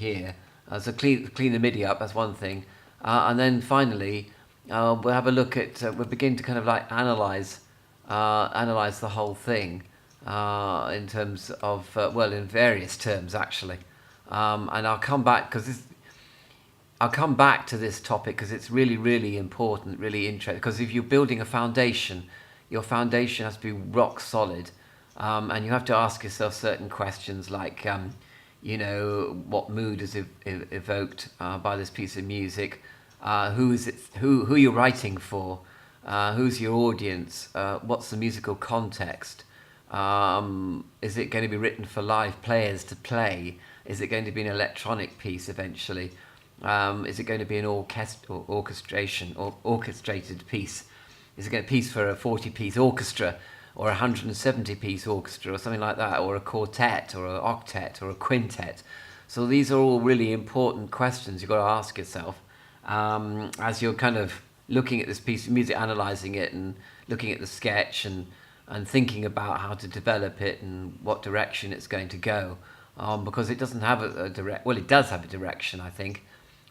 here. So clean the MIDI up. That's one thing, and then finally we'll have a look at. We'll begin to kind of like analyze the whole thing in terms of in various terms actually, and I'll come back I'll come back to this topic because it's really, really important, really interesting. Because if you're building a foundation, your foundation has to be rock solid, and you have to ask yourself certain questions like, what mood is evoked by this piece of music? Who is it? Who you're writing for? Who's your audience? What's the musical context? Is it going to be written for live players to play? Is it going to be an electronic piece eventually? Is it going to be an orchestrated piece? Is it going to be a piece for a 40-piece orchestra or a 170-piece orchestra or something like that, or a quartet or an octet or a quintet? So these are all really important questions you've got to ask yourself as you're kind of looking at this piece of music, analysing it and looking at the sketch and thinking about how to develop it and what direction it's going to go. Because it doesn't have a direct... Well, it does have a direction, I think.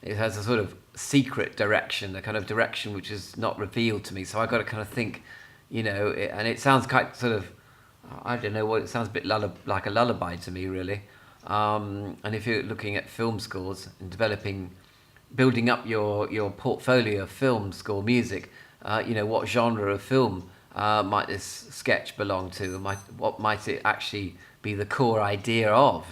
It has a sort of secret direction, a kind of direction which is not revealed to me. So I've got to kind of think, and it sounds quite sort of, I don't know what, it sounds a bit like a lullaby to me, really. And if you're looking at film scores and building up your portfolio of film score music, what genre of film might this sketch belong to? What might it actually be the core idea of,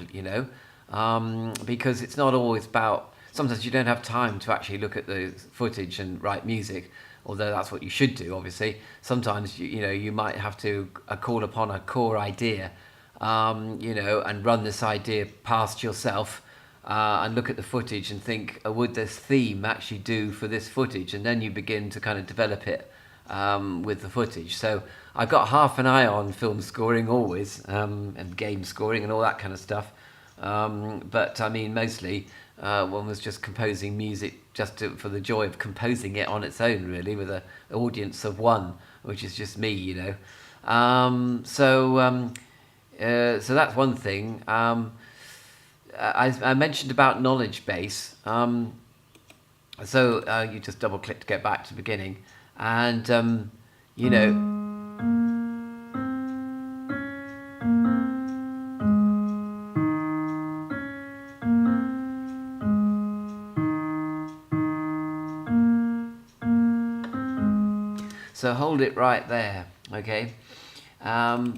because it's not always about... Sometimes you don't have time to actually look at the footage and write music, although that's what you should do, obviously. Sometimes, you might have to call upon a core idea, and run this idea past yourself, and look at the footage and think, would this theme actually do for this footage? And then you begin to kind of develop it with the footage. So I've got half an eye on film scoring always, and game scoring and all that kind of stuff. But I mean, mostly one was just composing music for the joy of composing it on its own, really, with an audience of one, which is just me, So that's one thing. I mentioned about knowledge base. So you just double click to get back to the beginning, and So hold it right there, okay?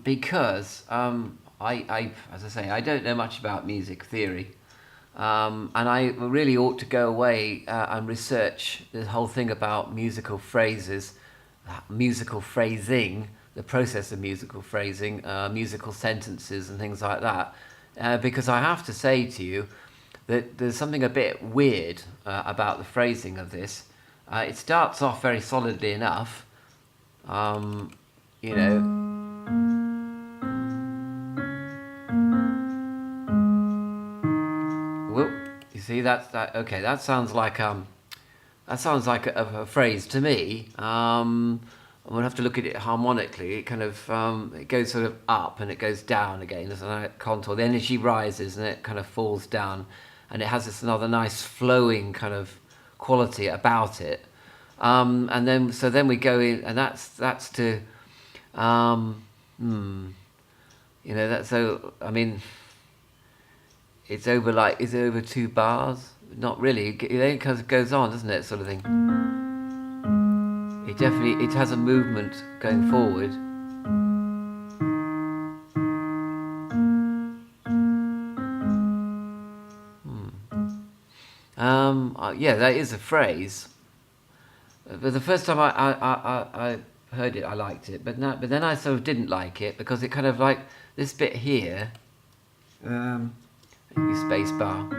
Because I, as I say, I don't know much about music theory, and I really ought to go away and research the whole thing about musical phrases, musical phrasing, the process of musical phrasing, musical sentences and things like that, because I have to say to you that there's something a bit weird about the phrasing of this. It starts off very solidly enough, Whoop, you see that? Okay, that sounds like a phrase to me. I'm gonna have to look at it harmonically. It kind of it goes sort of up and it goes down again. There's a contour. The energy rises and it kind of falls down, and it has this another nice flowing kind of quality about it. And then we go in, and that's to, that's so. I mean, it's over 2 bars. Not really. It then kind of goes on, doesn't it? Sort of thing. It has a movement going forward. Yeah, that is a phrase. But the first time I heard it, I liked it. But then I sort of didn't like it because it kind of like this bit here. Maybe space bar.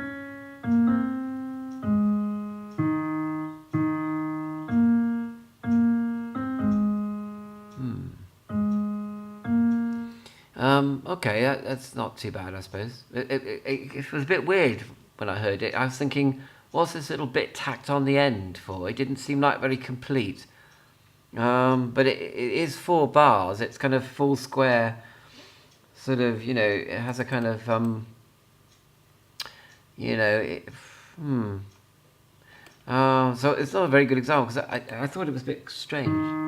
Okay, that's not too bad, I suppose. It was a bit weird when I heard it. I was thinking, what's this little bit tacked on the end for? It didn't seem like very complete. But it is 4 bars. It's kind of full square, sort of, it has a kind of, you know, so it's not a very good example because I thought it was a bit strange.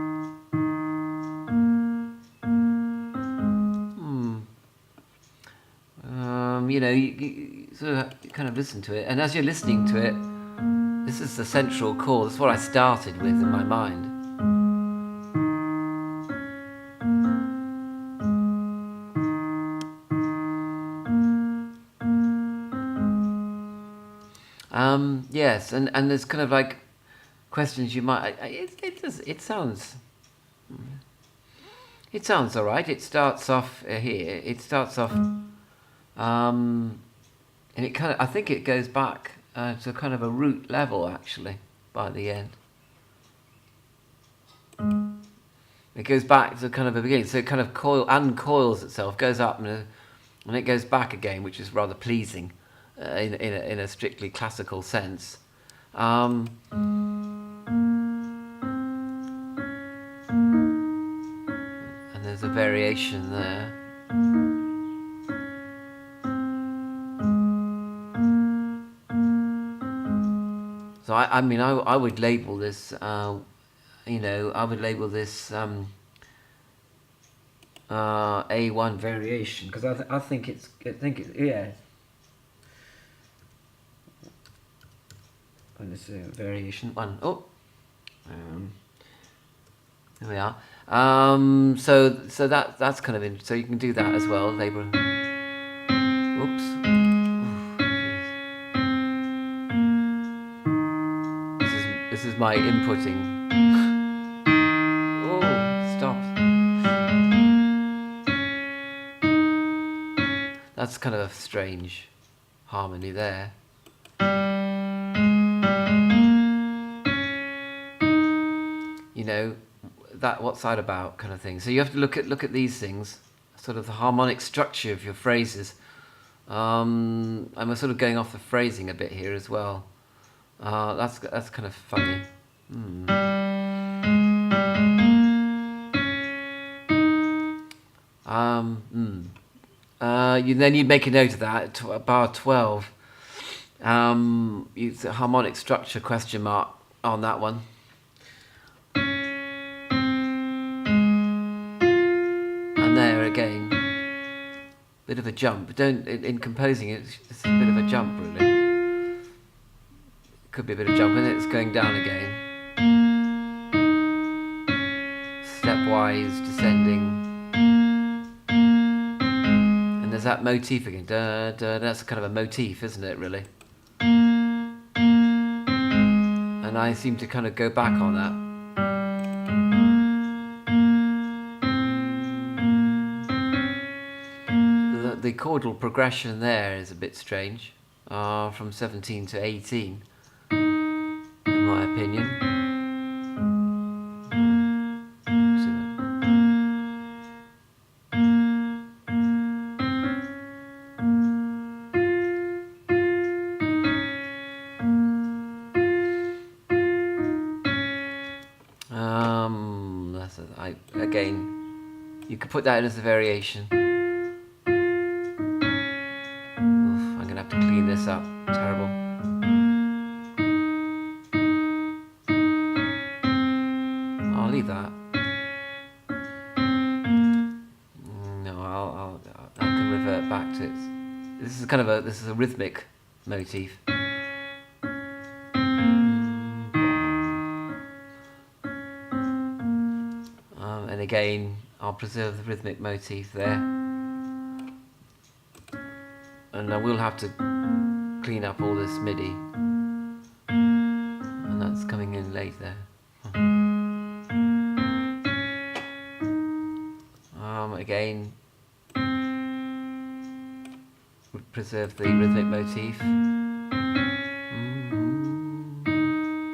You sort of kind of listen to it, and as you're listening to it, this is the central chord. That's what I started with in my mind. Yes, and there's kind of like questions you might. It sounds all right. It starts off here. It starts off, and it kind of. I think it goes back to kind of a root level actually by the end. It goes back to kind of a beginning, so it kind of uncoils itself, goes up, and it goes back again, which is rather pleasing in a strictly classical sense. And there's a variation there. So I mean I would label this. I would label this A1 variation because I think it's yeah. And this is variation 1. Oh, there we are. So that's kind of so you can do that as well. Label. Oops. This is my inputting. That's kind of a strange harmony there. You know, what's that about kind of thing. So you have to look at these things, sort of the harmonic structure of your phrases. And we're sort of going off the phrasing a bit here as well. That's kind of funny. Then you'd make a note of that at bar 12. Use a harmonic structure question mark on that one. And there again, bit of a jump. In composing it, it's a bit of a jump really. Could be a bit of jump, and it's going down again. Stepwise descending. There's that motif again. Da, da, that's kind of a motif, isn't it, really? And I seem to kind of go back on that. The chordal progression there is a bit strange, from 17 to 18, in my opinion. Again, you could put that in as a variation. I'm gonna have to clean this up. Terrible. I'll leave that. No, I can revert back to it. This is kind of a rhythmic motif. And again, I'll preserve the rhythmic motif there. And I will have to clean up all this MIDI. And that's coming in late there. Again, preserve the rhythmic motif.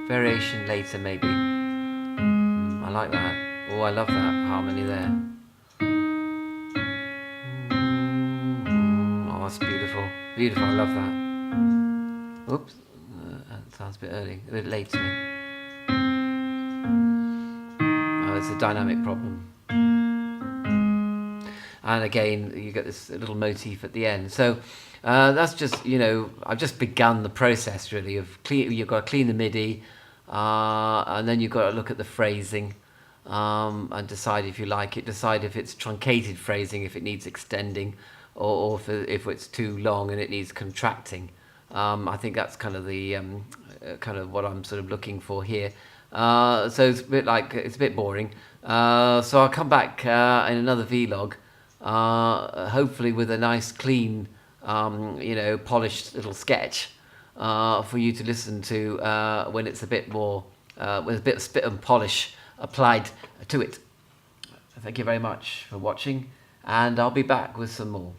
Variation later maybe. I like that. Oh, I love that harmony there. Oh, that's beautiful. Beautiful, I love that. Oops, that sounds a bit early, a bit late to me. Oh, it's a dynamic problem. and again you get this little motif at the end. So that's just, I've just begun the process really of you've got to clean the MIDI, and then you've got to look at the phrasing, and decide if you like it, decide if it's truncated phrasing, if it needs extending, or if it's too long and it needs contracting. I think that's kind of the kind of what I'm sort of looking for here. So it's a bit boring. So I'll come back in another vlog, hopefully with a nice, clean, polished little sketch for you to listen to when it's a bit more, with a bit of spit and polish applied to it. Thank you very much for watching, and I'll be back with some more.